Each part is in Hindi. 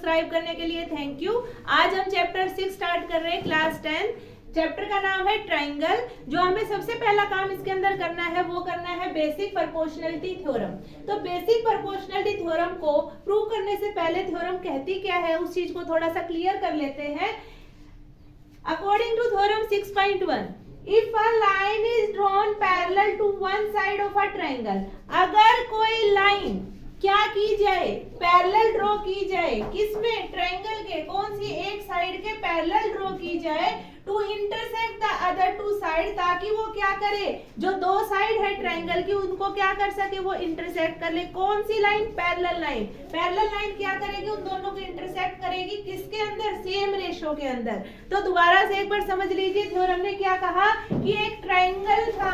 सब्सक्राइब करने के लिए थैंक यू। आज हम चैप्टर 6 स्टार्ट कर रहे हैं, क्लास 10। चैप्टर का नाम है ट्राइंगल। जो हमें सबसे पहला काम इसके अंदर करना है वो करना है बेसिक प्रोपोर्शनलिटी थ्योरम। तो बेसिक प्रोपोर्शनलिटी थ्योरम को प्रूव करने से पहले थ्योरम कहती क्या है उस चीज को थोड़ा सा क्लियर कर लेते हैं। According to theorem 6.1, if a line is drawn parallel to one side of a triangle, अगर कोई लाइन क्या की जाए, पैरेलल ड्रॉ की जाए, किसमें, ट्रायंगल के कौन सी एक साइड के पैरेलल ड्रॉ की जाए to intersect the other two side, ताकि वो क्या करे, जो दो साइड है ट्रायंगल की उनको क्या कर सके, वो इंटरसेक्ट कर ले। कौन सी line, parallel line. Parallel line क्या करेगी, उन दोनों को इंटरसेक्ट करेगी, किसके अंदर, सेम रेशो के अंदर। तो दोबारा से एक बार समझ लीजिए, थ्योरम ने क्या कहा कि एक ट्रायंगल था,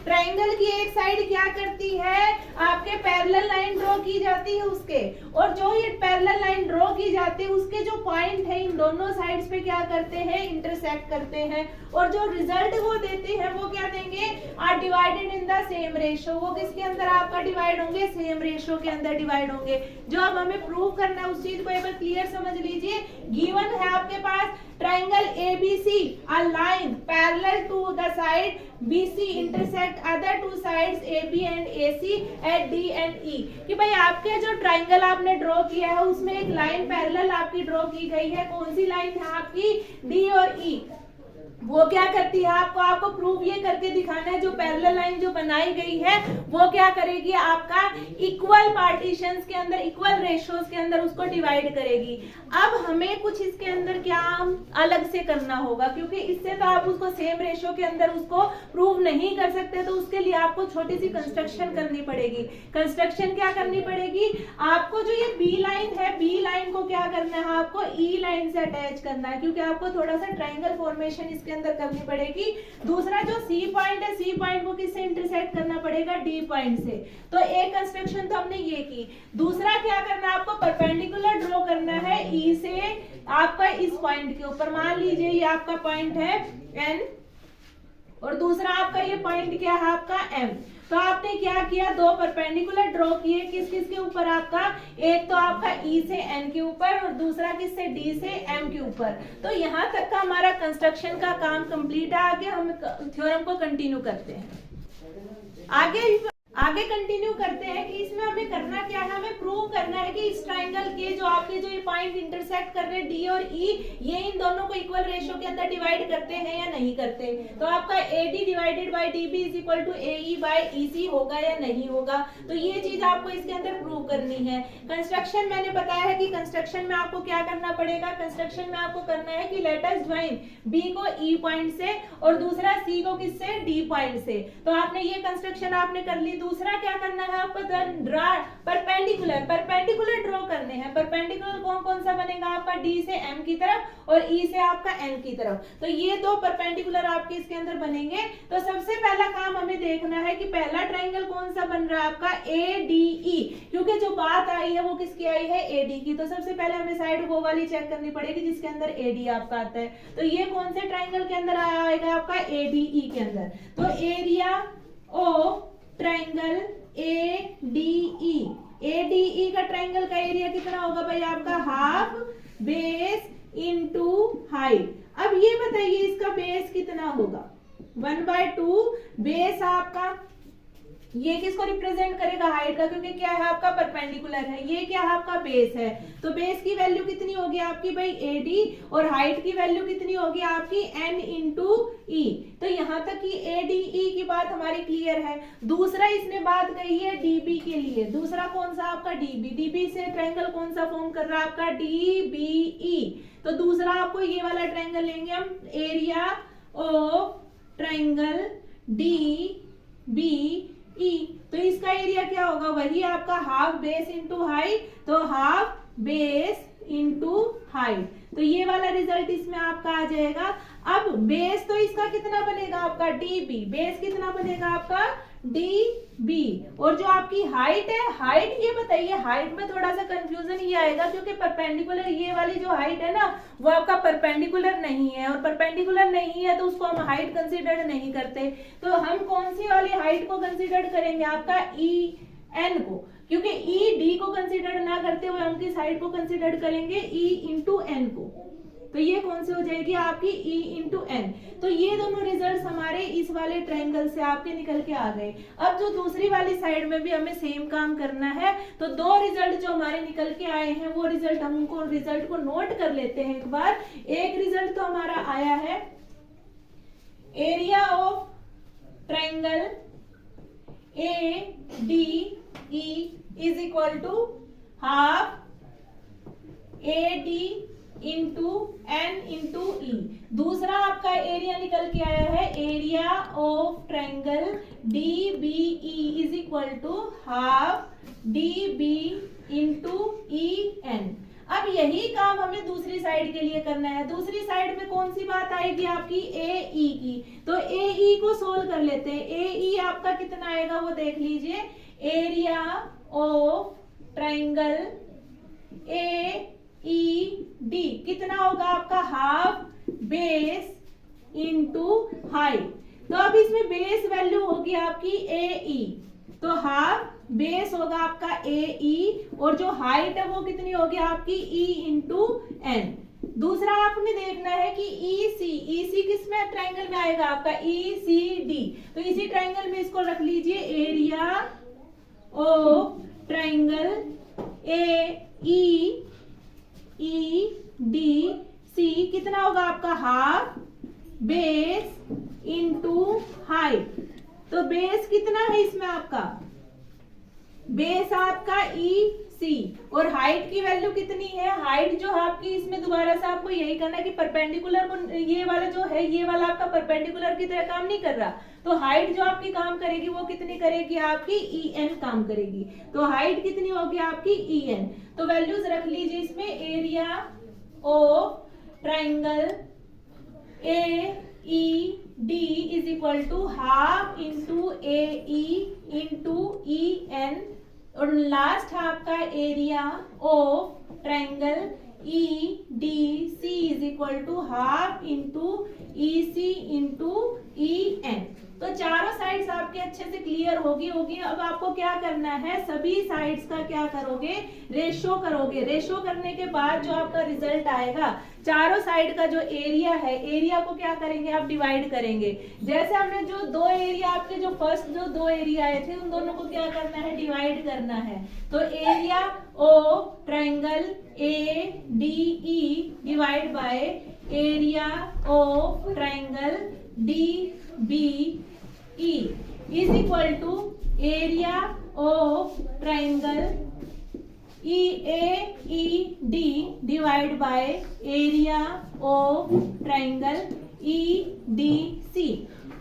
ट्रायंगल की एक साइड क्या करती है, आपके पैरेलल लाइन ड्रॉ की जाती है उसके, और जो ये पैरेलल लाइन ड्रॉ की जाती है उसके जो पॉइंट है इन दोनों साइड्स पे क्या करते हैं, इंटरसेक्ट करते हैं, और जो रिजल्ट वो देते हैं वो क्या देंगे, are divided in the same ratio. वो किसके अंदर आपका डिवाइड होंगे, सेम रेशो के अंदर डिवाइड होंगे। जो अब हमें प्रूव करना है उस चीज को एक बार क्लियर समझ लीजिए। गिवन है आपके पास triangle ABC, a line parallel to the side BC intersect other two sides AB and AC at D and E। कि भाई आपके जो ट्रायंगल आपने ड्रॉ किया है उसमें एक लाइन पैरेलल आपकी ड्रॉ की गई है, कौन सी लाइन है आपकी, D और E। वो क्या करती है, आपको प्रूव ये करके दिखाना है, जो पैरेलल लाइन जो बनाई गई है वो क्या करेगी, आपका इक्वल पार्टीशंस के अंदर, इक्वल रेशोज के अंदर उसको डिवाइड करेगी। अब हमें कुछ इसके अंदर क्या अलग से करना होगा, क्योंकि इससे तो आप उसको सेम रेशो के अंदर उसको प्रूव नहीं कर सकते, तो उसके लिए आपको छोटी सी कंस्ट्रक्शन करनी पड़ेगी। कंस्ट्रक्शन क्या करनी पड़ेगी, आपको जो ये बी लाइन है, बी लाइन को क्या करना है, आपको ई लाइन से अटैच करना है, क्योंकि आपको थोड़ा सा ट्रायंगल फॉर्मेशन इसके अंदर करनी पड़ेगी। दूसरा जो सी पॉइंट है, सी पॉइंट को किससे इंटरसेक्ट करना पड़ेगा, डी पॉइंट से। तो एक कंस्ट्रक्शन तो हमने ये की। दूसरा क्या करना है, आपको परपेंडिकुलर ड्रॉ करना है ई से आपका इस पॉइंट के ऊपर। मान लीजिए ये आपका पॉइंट है एन और दूसरा आपका ये पॉइंट क्या है, आपका एम। तो आपने क्या किया, दो परपेंडिकुलर ड्रॉ किए, किस किस के ऊपर, आपका एक तो आपका ई से एन के ऊपर और दूसरा किससे, डी से एम के ऊपर। तो यहाँ तक का हमारा कंस्ट्रक्शन का काम कंप्लीट है। आगे हम थ्योरम को कंटिन्यू करते हैं। आगे कंटिन्यू करते हैं कि इसमें हमें करना क्या है, हमें प्रूव करना है कि इस ट्रायंगल के जो आपके जो ये पॉइंट इंटरसेक्ट कर रहे हैं डी और ई, ये इन दोनों को इक्वल रेशो के अंदर डिवाइड करते हैं या नहीं करते। तो आपका AD divided by DB is equal to AE by EC होगा या नहीं होगा। तो ये चीज आपको इसके अंदर प्रूव करनी है। कंस्ट्रक्शन मैंने बताया है कि कंस्ट्रक्शन में आपको क्या करना पड़ेगा, कंस्ट्रक्शन में आपको करना है कि लेट अस ज्वाइन B को E पॉइंट से और दूसरा C को किससे, D पॉइंट से। तो आपने ये कंस्ट्रक्शन आपने कर ली। दूसरा क्या करना है आपको, परपेंडिकुलर ड्रॉ करने हैं। परपेंडिकुलर कौन सा बनेगा, आपका D से M की तरफ और E से आपका N की तरफ। तो ये दो परपेंडिकुलर आपके इसके अंदर बनेंगे। तो सबसे पहला काम हमें देखना है कि पहला ट्रायंगल कौन सा बन रहा है, आपका ADE, क्योंकि जो बात आई है वो किसकी आई है, AD की। तो सबसे पहले हमें साइड वो वाली चेक करनी पड़ेगी जिसके अंदर AD आपका आता है। तो ये कौन से ट्रायंगल के अंदर आएगा, आपका ADE के अंदर। तो area of triangle ADE, ADE का ट्रायंगल का एरिया कितना होगा भाई, आपका हाफ बेस इनटू हाइट। अब ये बताइए इसका बेस कितना होगा, 1/2 बेस आपका, ये किसको रिप्रेजेंट करेगा, हाइट का, क्योंकि क्या है आपका परपेंडिकुलर है, ये क्या है आपका बेस है। तो बेस की वैल्यू कितनी होगी आपकी भाई AD, और हाइट की वैल्यू कितनी होगी आपकी N इंटू E। तो यहाँ तक कि ADE की बात हमारी क्लियर है। दूसरा इसने बात कही है DB के लिए। दूसरा कौन सा आपका DB से ट्रायंगल कौन सा फॉर्म कर रहा है आपका DBE। तो दूसरा आपको ये वाला ट्रायंगल लेंगे हम, एरिया ऑफ ट्रायंगल DBE। तो इसका एरिया क्या होगा, वही आपका हाफ बेस इंटू हाइट। तो हाफ बेस इंटू हाइट, तो ये वाला रिजल्ट इसमें आपका आ जाएगा। अब बेस तो इसका कितना बनेगा आपका DB, बेस कितना बनेगा आपका DB, और जो आपकी हाइट है, हाइट ये बताइए, हाइट में थोड़ा सा कंफ्यूजन ये आएगा क्योंकि परपेंडिकुलर ये वाली जो हाइट है ना वो आपका परपेंडिकुलर नहीं है, और परपेंडिकुलर नहीं है तो उसको हम हाइट कंसीडर नहीं करते। तो हम कौन सी वाली हाइट को कंसीडर करेंगे, आपका एन को, क्योंकि ई डी को कंसिडर ना करते हुए हम किस साइड को कंसिडर करेंगे, ई इंटू एन को। तो ये कौन सी हो जाएगी आपकी ई इंटू एन। तो ये दोनों रिजल्ट हमारे इस वाले ट्रायंगल से आपके निकल के आ गए। अब जो दूसरी वाली साइड में भी हमें सेम काम करना है, तो दो रिजल्ट जो हमारे निकल के आए हैं वो रिजल्ट हम उनको रिजल्ट को नोट कर लेते हैं एक बार। एक रिजल्ट तो हमारा आया है area of triangle A D E is equal to half A D into N into E. दूसरा आपका एरिया निकल के आया है area of triangle D B E is equal to half D B into E N. अब यही काम हमें दूसरी साइड के लिए करना है। दूसरी साइड में कौन सी बात आएगी आपकी, ए ई की। तो ए ई को सोल्व कर लेते हैं। ए ई आपका कितना आएगा वो देख लीजिए। Area of triangle A E D कितना होगा आपका, हाफ बेस इंटू हाइट। तो अब इसमें बेस वैल्यू होगी आपकी ए ई, तो हाफ बेस होगा आपका ए ई, और जो हाइट है वो कितनी होगी आपकी ई इंटू एन। दूसरा आपने देखना है कि ई सी किस में ट्रायंगल में आएगा आपका, ई सी डी। तो इसी ट्रायंगल में इसको रख लीजिए, area of triangle A E D C कितना होगा आपका, हाफ बेस इंटू हाइट। तो बेस कितना है इसमें आपका, बेस आपका ई सी, और हाइट की वैल्यू कितनी है, हाइट जो आपकी इसमें दोबारा से आपको यही करना है कि परपेंडिकुलर को, ये वाला जो है ये वाला आपका परपेंडिकुलर की तरह काम नहीं कर रहा, तो हाइट जो आपकी काम करेगी वो कितनी करेगी आपकी ई एन काम करेगी। तो हाइट कितनी होगी आपकी ई एन। तो वैल्यूज रख लीजिए इसमें, area of triangle A E D is equal to half into A E into E N, और लास्ट आपका area of triangle E D C is equal to half into E C into E N. तो चारों साइड्स आपके अच्छे से क्लियर होगी। अब आपको क्या करना है, सभी साइड्स का क्या करोगे, रेशो करोगे। रेशो करने के बाद जो आपका रिजल्ट आएगा, चारों साइड का जो एरिया है, एरिया को क्या करेंगे आप, डिवाइड करेंगे। जैसे हमने जो दो एरिया आपके जो फर्स्ट जो दो एरिया आए थे उन दोनों को क्या करना है, डिवाइड करना है। तो area of triangle A D E divide by area of triangle D B E is equal to area of triangle E A E D divide by area of triangle E D C.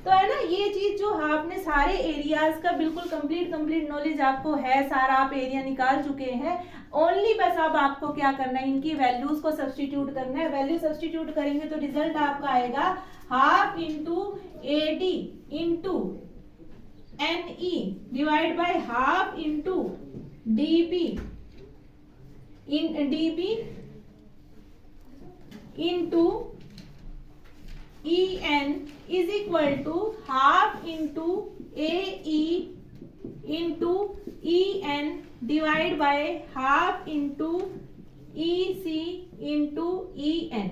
तो है ना, ये चीज जो आपने सारे एरियाज का बिल्कुल कंप्लीट नॉलेज आपको है, सारा आप एरिया निकाल चुके हैं। ओनली बस अब आपको क्या करना है, इनकी वैल्यूज को सब्स्टिट्यूट करना है। वैल्यू सब्स्टिट्यूट करेंगे तो रिजल्ट आपका आएगा half into A D into N E divide by half into D B into E N is equal to half into A E into E N divide by half into E C into E N.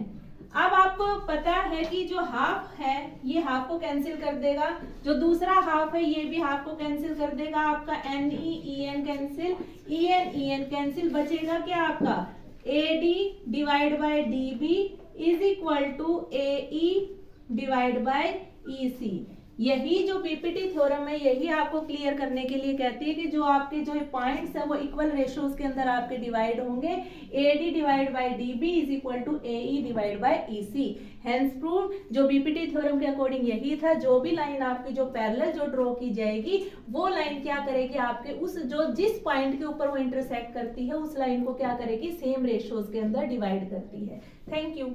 अब आपको पता है कि जो हाफ है ये हाफ को कैंसिल कर देगा, जो दूसरा हाफ है ये भी हाफ को कैंसिल कर देगा। आपका N E N cancel, E N cancel, बचेगा क्या आपका A D divide by D B is equal to A E divide by E C. यही जो पीपीटी थ्योरम है यही आपको क्लियर करने के लिए कहती है कि जो आपके जो पॉइंट्स है वो इक्वल रेशियोज के अंदर आपके डिवाइड होंगे। A D divide by D B is equal to A E divide by E C. Hence prove जो पीपीटी थ्योरम के अकॉर्डिंग यही था। जो भी लाइन आपकी जो पैरेलल जो ड्रॉ की जाएगी वो लाइन क्या करेगी आपके उस जो जिस पॉइंट के ऊपर वो इंटरसेक्ट करती है उस लाइन को क्या करेगी, सेम रेशियोज के अंदर डिवाइड करती है। Thank you.